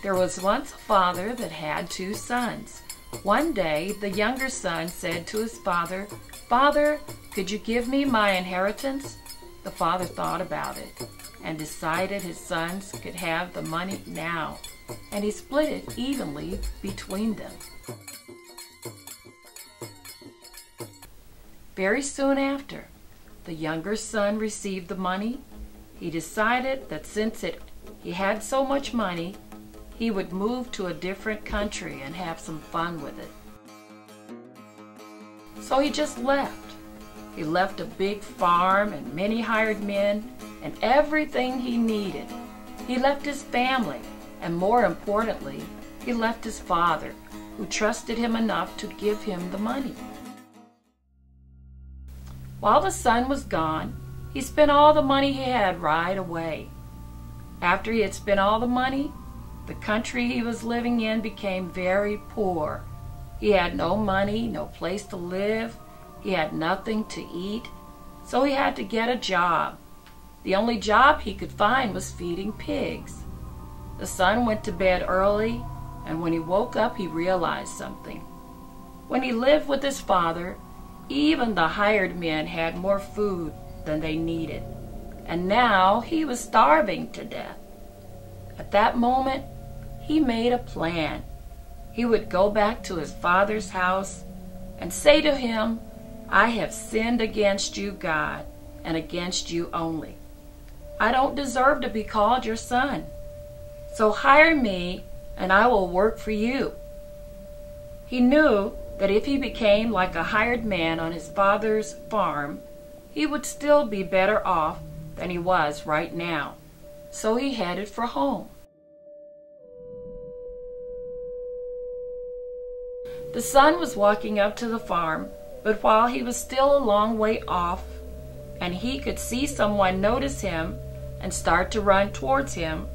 There was once a father that had 2 sons. One day, the younger son said to his father, "Father, could you give me my inheritance?" The father thought about it and decided his sons could have the money now, and he split it evenly between them. Very soon after, the younger son received the money. He decided that since he had so much money, he would move to a different country and have some fun with it. So he just left. He left a big farm and many hired men and everything he needed. He left his family, and more importantly, he left his father, who trusted him enough to give him the money. While the son was gone, he spent all the money he had right away. After he had spent all the money, the country he was living in became very poor. He had no money, no place to live. He had nothing to eat, so he had to get a job. The only job he could find was feeding pigs. The son went to bed early, and when he woke up, he realized something. When he lived with his father, even the hired men had more food than they needed, and now he was starving to death. At that moment, he made a plan. He would go back to his father's house and say to him, "I have sinned against you, God, and against you only. I don't deserve to be called your son. So hire me, and I will work for you." He knew that if he became like a hired man on his father's farm, he would still be better off than he was right now. So he headed for home. The son was walking up to the farm, but while he was still a long way off, and he could see someone notice him and start to run towards him,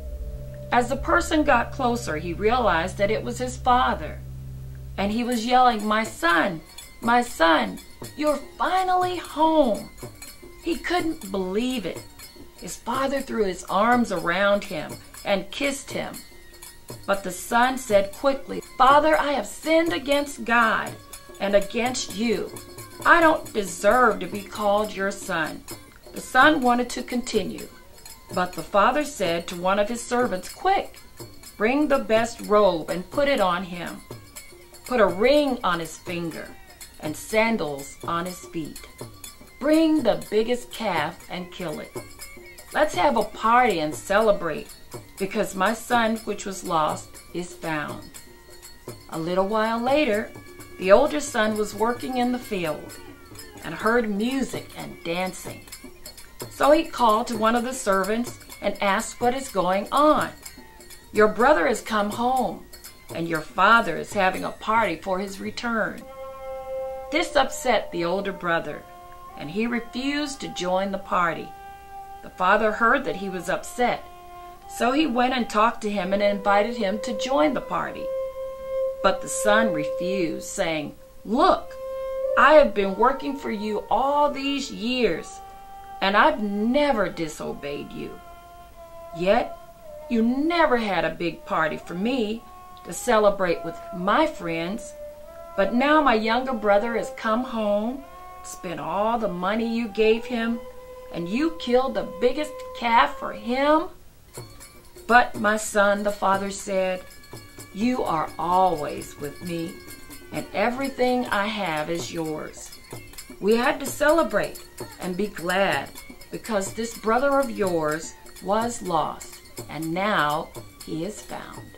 as the person got closer, he realized that it was his father. And he was yelling, my son, you're finally home." He couldn't believe it. His father threw his arms around him and kissed him. But the son said quickly, "Father, I have sinned against God and against you. I don't deserve to be called your son." The son wanted to continue, but the father said to one of his servants, "Quick, bring the best robe and put it on him. Put a ring on his finger and sandals on his feet. Bring the biggest calf and kill it. Let's have a party and celebrate, because my son which was lost is found." A little while later, the older son was working in the field and heard music and dancing. So he called to one of the servants and asked what is going on. "Your brother has come home, and your father is having a party for his return." This upset the older brother, and he refused to join the party. The father heard that he was upset, so he went and talked to him and invited him to join the party. But the son refused, saying, "Look, I have been working for you all these years, and I've never disobeyed you. Yet you never had a big party for me to celebrate with my friends. But now my younger brother has come home, spent all the money you gave him, and you killed the biggest calf for him?" "But my son," the father said, "you are always with me, and everything I have is yours. We had to celebrate and be glad, because this brother of yours was lost, and now he is found."